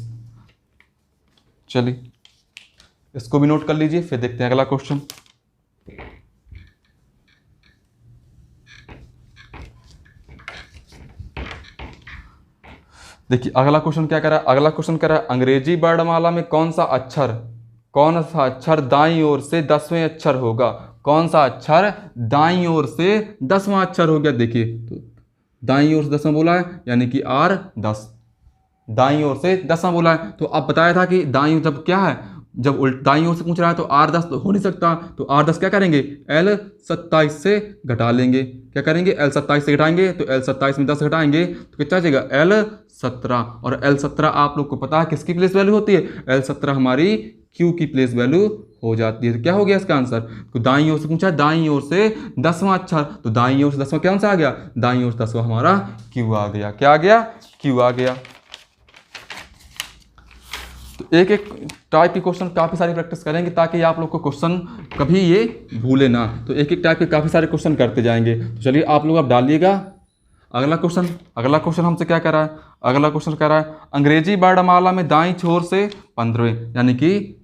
चलिए इसको भी नोट कर लीजिए, फिर देखते हैं अगला क्वेश्चन। देखिए अगला क्वेश्चन क्या करा, अगला क्वेश्चन करा अंग्रेजी वर्णमाला में कौन सा अक्षर दाईं ओर से 10वें अक्षर होगा, कौन सा अक्षर दाईं ओर से 10वां अक्षर हो गया। देखिए तो दाईं ओर से 10वां बोला है यानी कि R10, दाईं ओर से 10वां बोला है। तो अब बताया था कि दाईं जब क्या है, जब दाईं ओर से पूछ रहा है तो R10 तो हो नहीं सकता। तो R10 क्या करेंगे, L27 से घटा लेंगे। क्या करेंगे, L27 से घटाएंगे तो L27 में 10 घटाएंगे तो कितना जाएगा L17। और L17 आप लोग को पता है किसकी प्लेस वैल्यू होती है, L17 हमारी Q की प्लेस वैल्यू हो जाती है। तो क्या हो गया इसका आंसर, तो दाईं ओर से पूछा, दाईं ओर से 10वां अक्षर, तो दाईं ओर से 10वां कौन सा आ गया, दाईं ओर से 10वां हमारा Q आ गया। क्या आ गया, Q आ गया। तो एक एक टाइप के क्वेश्चन काफ़ी सारी प्रैक्टिस करेंगे ताकि आप लोग को क्वेश्चन कभी ये भूले ना। तो एक एक टाइप के काफ़ी सारे क्वेश्चन करते जाएंगे। तो चलिए आप लोग अब डालिएगा अगला क्वेश्चन। अगला क्वेश्चन हमसे क्या कर रहा है, अगला क्वेश्चन कह रहा है अंग्रेजी वर्णमाला में दाईं छोर से 15वें यानी कि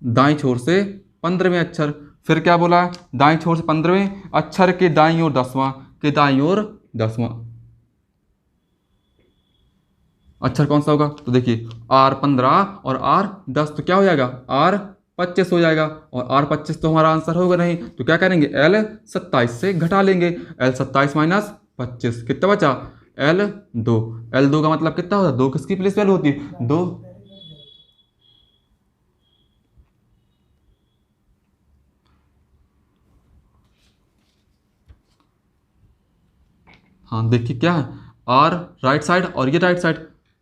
दाईं छोर से 15वें अक्षर। फिर क्या बोला है, दाईं छोर से 15वें अक्षर के दाईं ओर 10वां, के दाईं ओर 10वां अक्षर कौन सा होगा। तो देखिए R15 और R10 तो क्या हो जाएगा 25 हो जाएगा, और आर 25 तो हमारा आंसर होगा नहीं, तो क्या करेंगे एल 27 से घटा लेंगे। एल 27 माइनस 25 कितना बचा, एल 2। एल 2 का मतलब कितना होता है, 2 किसकी प्लेस वैल्यू होती है, 2। हाँ देखिए क्या है, आर राइट साइड और ये राइट साइड,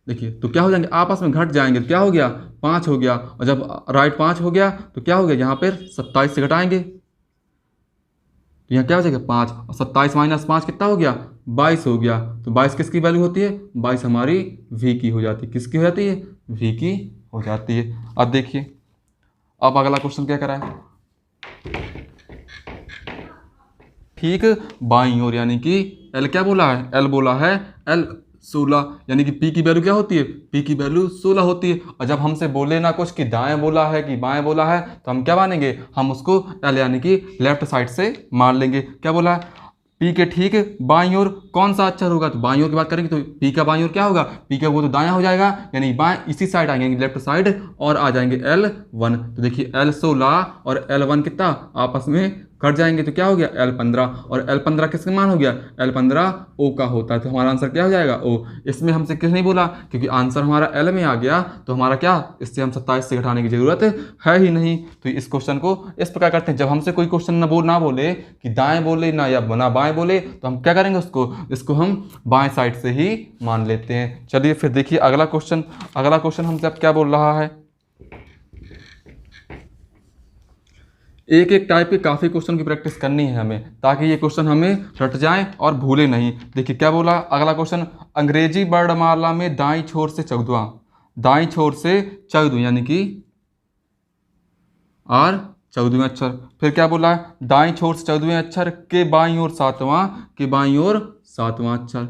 देखिए तो क्या हो जाएंगे, आपस में घट जाएंगे, तो क्या हो गया 5 हो गया, और जब राइट 5 हो गया तो क्या हो गया, यहाँ पर 27 से घटाएंगे तो यहाँ क्या हो जाएगा 5, और 27 माइनस 5 कितना हो गया, 22 हो गया। तो 22 किसकी वैल्यू होती है, 22 हमारी वी की हो जाती है, किसकी हो जाती है, वी की हो जाती है। अब देखिए अब अगला क्वेश्चन क्या करा है, ठीक बाईं ओर, यानी कि एल क्या बोला है, एल बोला है एल 16, यानी कि पी की वैल्यू क्या होती है, पी की वैल्यू 16 होती है। और जब हमसे बोले ना कुछ कि दाएं बोला है कि बाएं बोला है, तो हम क्या मानेंगे, हम उसको एल यानी कि लेफ्ट साइड से मान लेंगे। क्या बोला है, पी के ठीक बाईं ओर कौन सा अक्षर होगा, तो बाईं ओर की बात करेंगे तो पी का बाईं ओर क्या होगा, पी का वो तो दायां हो जाएगा, यानी बाएं इसी साइड आएंगे लेफ्ट साइड, और आ जाएंगे L1। तो देखिए L16 और L1 कितना आपस में कट जाएंगे, तो क्या हो गया L15, और L15 किसका मान हो गया, L15 O का होता है, तो हमारा आंसर क्या हो जाएगा O। इसमें हमसे किस नहीं बोला, क्योंकि आंसर हमारा L में आ गया, तो हमारा क्या, इससे हम 27 से घटाने की जरूरत है ही नहीं। तो इस क्वेश्चन को इस प्रकार करते हैं, जब हमसे कोई क्वेश्चन ना बोले कि दाएं बोले ना या ना बाएं बोले, तो हम क्या करेंगे, इसको हम बाएं साइड से ही मान लेते हैं। चलिए फिर देखिए अगला क्वेश्चन हमसे अब क्या बोल रहा है। एक एक टाइप के काफ़ी क्वेश्चन की प्रैक्टिस करनी है हमें, ताकि ये क्वेश्चन हमें रट जाएं और भूले नहीं। देखिए क्या बोला अगला क्वेश्चन, अंग्रेजी वर्णमाला में दाईं छोर से 14 यानी कि आर 14वें अक्षर। फिर क्या बोला है, दाईं छोर से 14वें अक्षर के बाईं ओर 7वां अक्षर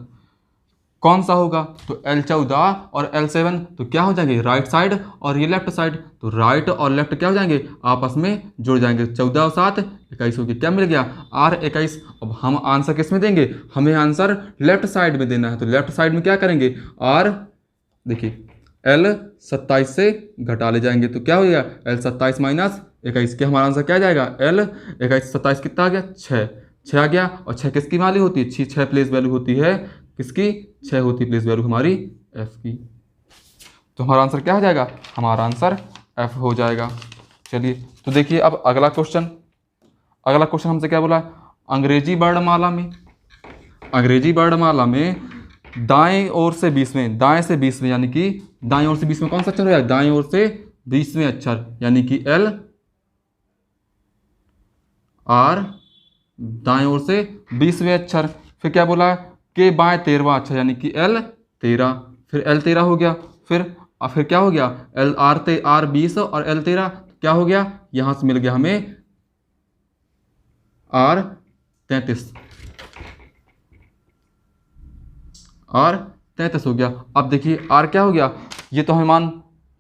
कौन सा होगा, तो L14 और L7 तो क्या हो जाएंगे, राइट साइड और ये लेफ्ट साइड, तो राइट और लेफ्ट क्या हो जाएंगे, आपस में जुड़ जाएंगे, 14 और 7 21 हो गया। क्या मिल गया, R21। अब हम आंसर किस में देंगे, हमें आंसर लेफ्ट साइड में देना है, तो लेफ्ट साइड में क्या करेंगे, R देखिए L27 से घटा ले जाएंगे, तो क्या हो गया L27 माइनस 21 के हमारा आंसर क्या आ जाएगा, L21 27 कितना आ गया, 6 आ गया। और 6 किसकी वैल्यू होती है, 6 प्लेस वैल्यू होती है किसकी, 6 होती प्लेस वैल्यू हमारी F की। तो हमारा आंसर क्या हो जाएगा, हमारा आंसर F हो जाएगा। चलिए तो देखिए अब अगला क्वेश्चन हमसे क्या बोला, अंग्रेजी वर्णमाला में दाएं ओर से 20वें यानी कि दाएं ओर से 20वें कौन सा अक्षर है, दाएं ओर से 20वें अक्षर यानी कि L R दाएं ओर से 20वें अक्षर। फिर क्या बोला, के बाएं 13वां अक्षर यानी कि L13। फिर L13 हो गया, फिर क्या हो गया, R 20 और L13 क्या हो गया, यहां से मिल गया हमें R 33 हो गया। अब देखिए R क्या हो गया, ये तो हमें मान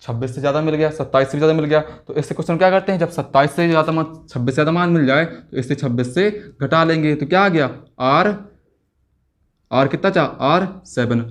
26 से ज़्यादा मिल गया, 27 से ज़्यादा मिल गया। तो इससे क्वेश्चन क्या करते हैं, जब 27 से ज़्यादा मान 26 से ज़्यादा मान मिल जाए तो इससे 26 से घटा लेंगे, तो क्या आ गया R कितना चाह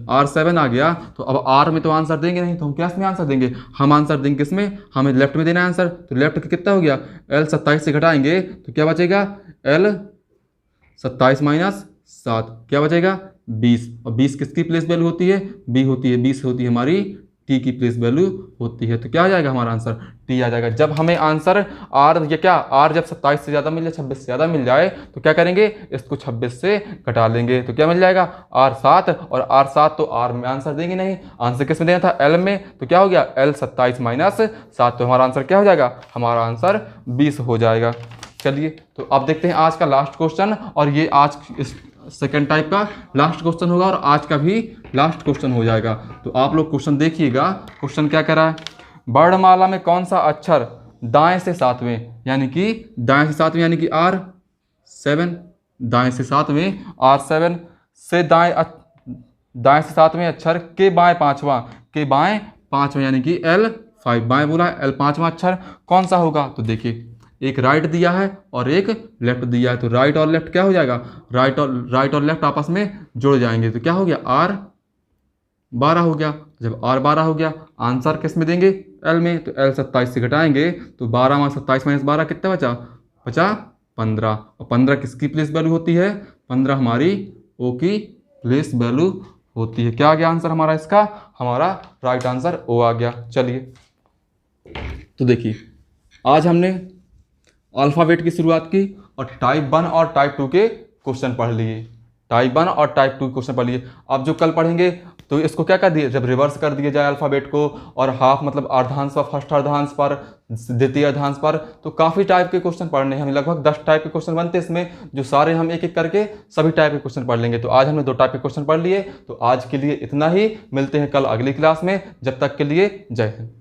R7 आ गया। तो अब R में तो आंसर देंगे नहीं, तो हम क्या में आंसर देंगे, हम आंसर देंगे किसमें, हमें लेफ्ट में देना है आंसर। तो लेफ्ट का कितना हो गया, L27 से घटाएंगे तो क्या बचेगा, L27 माइनस 7 क्या बचेगा 20। और 20 किसकी प्लेस वैल्यू होती है, B होती है, 20 होती है हमारी T की प्लेस वैल्यू होती है। तो क्या आ जाएगा हमारा आंसर, T आ जाएगा। जब हमें आंसर R या क्या R जब 27 से ज़्यादा मिल जाए, 26 से ज़्यादा मिल जाए, तो क्या करेंगे, इसको 26 से घटा लेंगे, तो क्या मिल जाएगा R7। और R7 तो R में आंसर देंगे नहीं, आंसर किस में देना था, L में। तो क्या हो गया L27 माइनस 7, तो हमारा आंसर क्या हो जाएगा, हमारा आंसर 20 हो जाएगा। चलिए तो अब देखते हैं आज का लास्ट क्वेश्चन, और ये आज इस सेकेंड टाइप का लास्ट क्वेश्चन होगा, और आज का भी लास्ट क्वेश्चन हो जाएगा। तो आप लोग क्वेश्चन देखिएगा, क्वेश्चन क्या करा है, वर्णमाला में कौन सा अक्षर दाएं से 7वें यानी कि यानी कि R7, दाएं से 7वें R7 से दाएं से 7वें अक्षर के बाएं 5वां यानी कि L5, बाएं बोला L5वां अक्षर कौन सा होगा। तो देखिए एक राइट दिया है और एक लेफ्ट दिया है, तो राइट और लेफ्ट क्या हो जाएगा, राइट और लेफ्ट आपस में जुड़ जाएंगे, तो क्या हो गया 12 हो गया। जब और 12 हो गया, आंसर किस में देंगे? एल में। तो एल 27 से घटाएंगे तो 12 में 27 माइनस 12 कितना बचा? बचा 15। और 15 किसकी प्लेस वैल्यू होती है? 15 हमारी ओ की प्लेस वैल्यू होती है। क्या आ गया आंसर हमारा इसका? हमारा राइट आंसर ओ आ गया। चलिए, तो देखिए आज हमने अल्फ़ाबेट की शुरुआत की और टाइप 1 और टाइप 2 के क्वेश्चन पढ़ लिए। टाइप 1 और टाइप 2 क्वेश्चन पढ़ लिए। अब जो कल पढ़ेंगे तो इसको क्या कर दिए, जब रिवर्स कर दिया जाए अल्फ़ाबेट को और हाफ मतलब अर्धांश पर, फर्स्ट अर्धांश पर, द्वितीय अर्धांश पर, तो काफ़ी टाइप के क्वेश्चन पढ़ने हैं हमें। लगभग 10 टाइप के क्वेश्चन बनते हैं इसमें, जो सारे हम एक एक करके सभी टाइप के क्वेश्चन पढ़ लेंगे। तो आज हमने 2 टाइप के क्वेश्चन पढ़ लिए। तो आज के लिए इतना ही, मिलते हैं कल अगली क्लास में। जब तक के लिए जय हिंद।